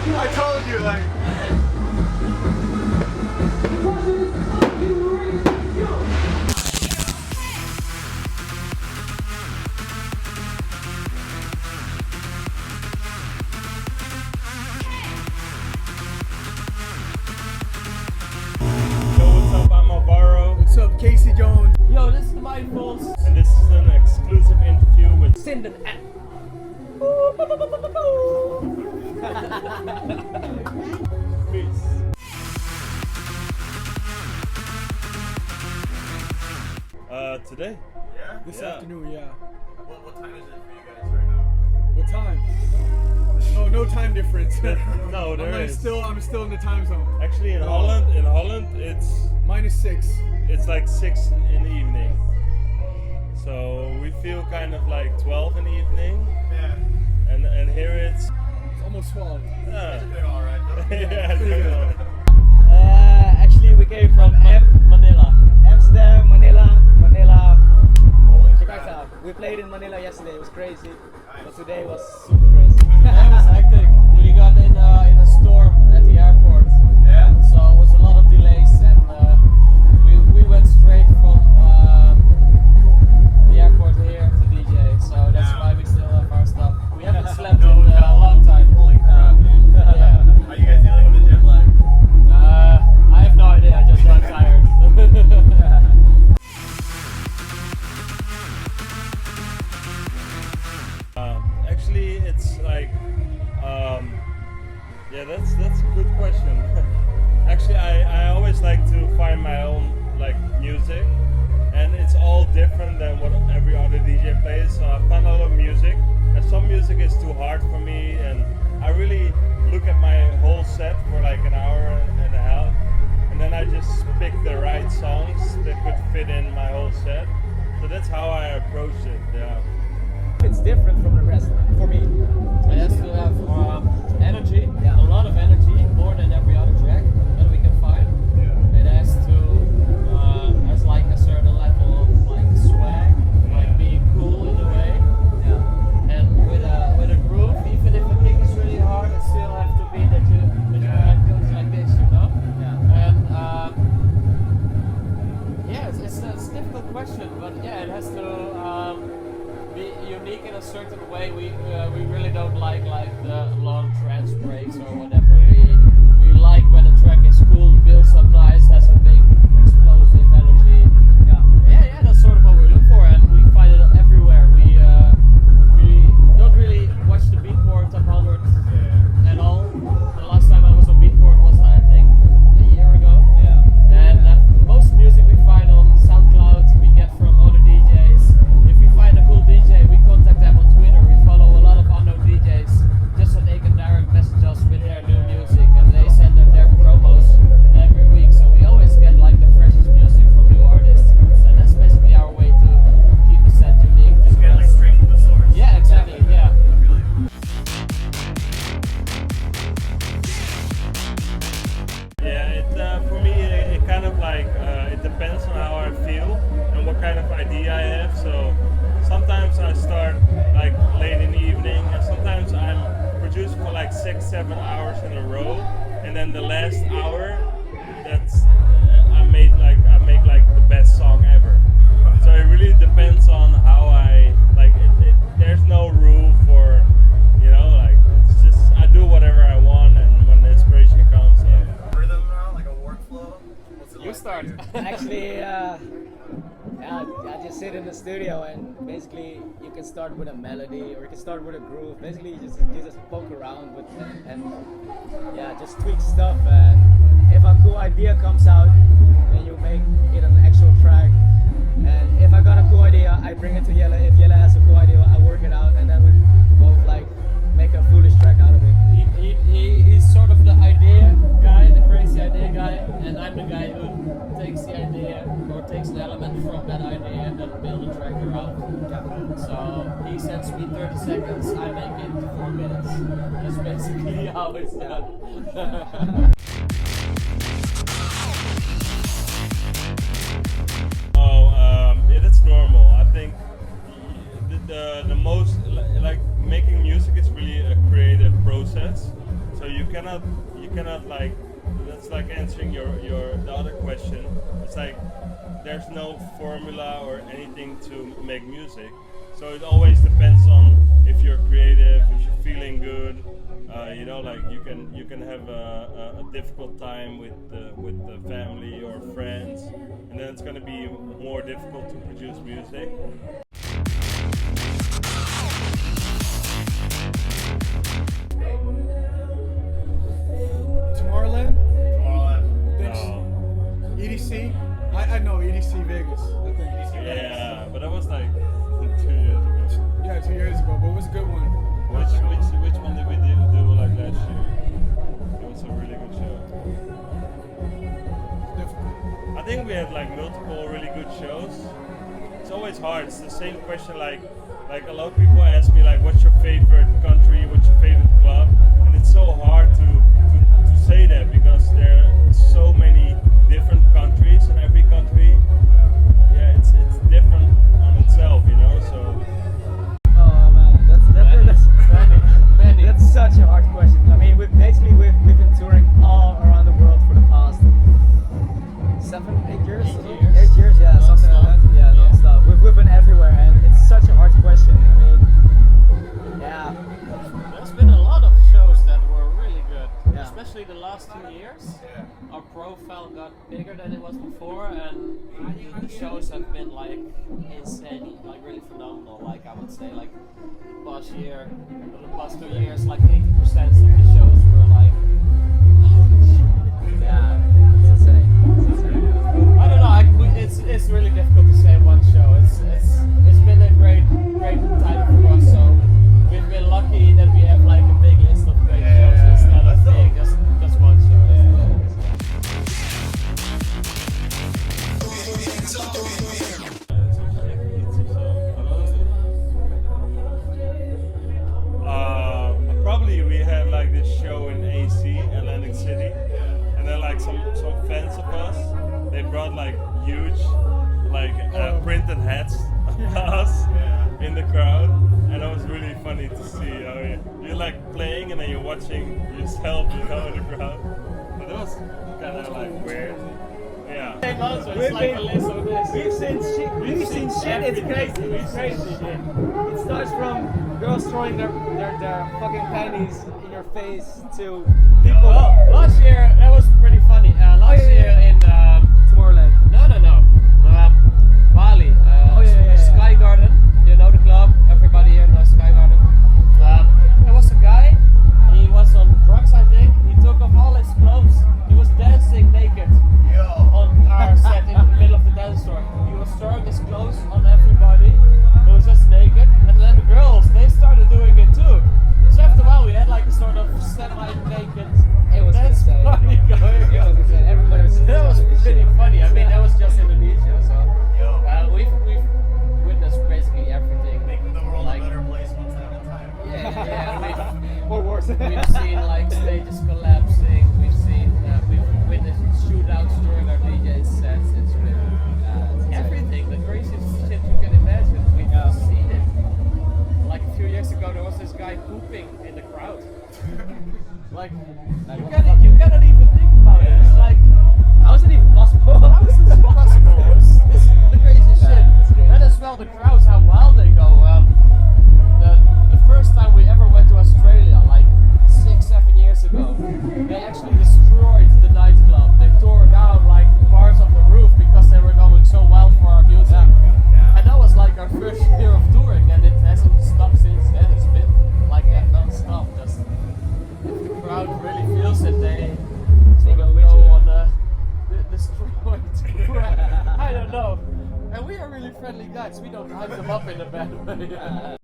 I told you, like. I'm Alvaro. What's up, Casey Jones? Yo, this is the Mightyfools. And this is an exclusive interview with SINDHÈN. Peace. Today? Yeah? This Yeah. afternoon, yeah. What time is it for you guys right now? What time? No time difference. No, there is. I'm still in the time zone. Actually, in Holland, it's -6. it's like 6 in the evening. So we feel kind of like 12 in the evening, Yeah. and here it's It's almost 12. Doing alright though. yeah, it's pretty good. Actually, we came from Manila. Amsterdam, Manila, Jakarta. We played in Manila yesterday, it was crazy. But today was super crazy. Yeah, it was hectic. We got in a storm at the airport. Yeah. So it was a lot of delays, and we went straight from the airport here to DJ. So that's why we still have our stuff. We haven't slept in a long time. Holy crap, dude. Yeah. Are you guys dealing with the jet lag? I have no idea. I just got tired. Actually, it's like, yeah, that's a good question. Actually, I always like to find my own like music, and it's all different than what every other DJ plays. So I find a lot of music, and some music is too hard for me, and I really look at my whole set for like an hour and a half, and then I just pick the right songs that could fit in my whole set. So that's how I approach it. Yeah. It's different from the rest for me. It has to have energy, Yeah. a lot of energy, more than every other track that we can find. Yeah. It has to has like a certain level of like swag, like being cool in a way. Yeah. And with a groove, even if the kick is really hard, it still has to be that your head goes like this, you know. Yeah. And yeah, it's a difficult question, but yeah, it has to be unique in a certain way. We really don't like the long trance breaks or whatever. We like when a track is cool, builds up nice, has a big explosive energy. Yeah, that's sort of what we look for, and we find it everywhere. We don't really watch the Beatport Top 100 at all. The last time I was on Beatport was, I think, a year ago. Yeah. And most music we find on SoundCloud, we get from other DJs. If we find a cool DJ, we contact them on Twitter. We follow a lot of unknown DJs just so they can direct message us with their new music, and they send them their promos every week. So we always get like the freshest music from new artists, and that's basically our way to keep the set unique. Just get like straight from the source. Yeah, exactly. Yeah. I feel like Yeah, for me, it kind of like, it depends on how I feel and what kind of idea I have. So sometimes I start like late in the evening, and sometimes I'm producing for like 6-7 hours in a row, and then the last hour, that's I make like the best song ever. So it really depends on how I like it. There's no rule for, you know, like it's just I do whatever I want, and when the inspiration comes. rhythm now, like a workflow. What's it You like? start. Actually, I just sit in the studio, and basically you can start with a melody or you can start with a groove. Basically, you just poke around with and yeah, just tweak stuff. And if a cool idea comes out, then you make it an actual track. And if I got a cool idea, I bring it to Jelle. If Jelle has a cool idea, I work it out, and then we both like make a foolish track out of it. He's sort of the idea guy, the crazy idea guy, and I'm the guy who takes the idea or takes an element from that idea and then build a track around. So he sends me 30 seconds, I make it 4 minutes. That's basically how it's done. Yeah, that's normal. I think the most like making music is really a creative process. So you you cannot like, that's like answering the other question. It's like there's no formula or anything to make music, so it always depends on if you're creative, if you're feeling good. You know, like you can have a difficult time with the family or friends, and then it's gonna be more difficult to produce music. Tomorrowland? Tomorrowland. Thanks. No. EDC? I know EDC Vegas. I think. Yeah, but that was like 2 years ago. Yeah, 2 years ago, but it was a good one. Which one did we do like last year? It was a really good show. Difficult. I think we had like multiple really good shows. It's always hard. It's the same question like a lot of people ask me like, what's your favorite country? What's your favorite club? And it's so hard to say that because there are so many different countries, and every country, yeah, it's different on itself, you know. So. Oh man, that's Many. that's such a hard question. I mean, we've been touring all around the world for the past 7-8 years. 8 years, yeah, something like that. Yeah, non-stop. We've been everywhere, and it's such a hard question. I mean, yeah. There's been a lot of shows that were really good, Yeah. especially the last 2 years. Our profile got bigger than it was before, and the shows have been like insane, like really phenomenal. Like I would say, like last year, for the past 2 years, like 80% of the shows were like, Yeah, it's insane. It's insane. I don't know. It's really difficult to say one show. It's been a great time for us. So we've been lucky that we have like a big list of great shows instead of being just one show. Probably we had like this show in AC, Atlantic City, and then like some fans of us, they brought like huge like printed hats of us in the crowd, and it was really funny to see. You're like playing and then you're watching yourself, you know, in the crowd. But it was kind of like weird. Yeah. Hey, also, it's like a list of this. We've seen shit. It's crazy. It's crazy. It starts from girls throwing their fucking panties in your face to people. Well, last year that was pretty funny. Last year in Tomorrowland. no, Bali. Sky Garden. You know the club. Everybody here knows Sky Garden. There was a guy. He was on drugs, I think. He took off all his clothes. He was dancing naked on our set in the middle of the dance floor. He was throwing his clothes on everybody. He was just naked, and then the girls, they started doing it too. So after a while, we had like a sort of semi-naked It was dance insane. party going It was on. insane. Everybody was. That was pretty funny. I mean, that was just Indonesia, so we've witnessed basically everything. Making the world Like- a better place one time at a time. Yeah, Or worse. we've seen like stages collapsing. We've witnessed shootouts during our DJ sets. It's been everything, the craziest shit you can imagine. We've seen it. Like a few years ago, there was this guy pooping in the crowd. Like you cannot even think about it. It's like, How is it even possible? how is this possible? This is the craziest shit. it's crazy. And as well, the crowds, how wild they go. The first time we ever went to Australia, like 6-7 years ago, they actually destroyed the nightclub. They tore down like parts of the roof because they were going so wild for our music. And that was like our first year of touring, and it hasn't stopped since then. It's been like that non-stop. Just if the crowd really feels it, they sort of go on a destroyed tour. I don't know. And we are really friendly guys. We don't hype them up in a bad way.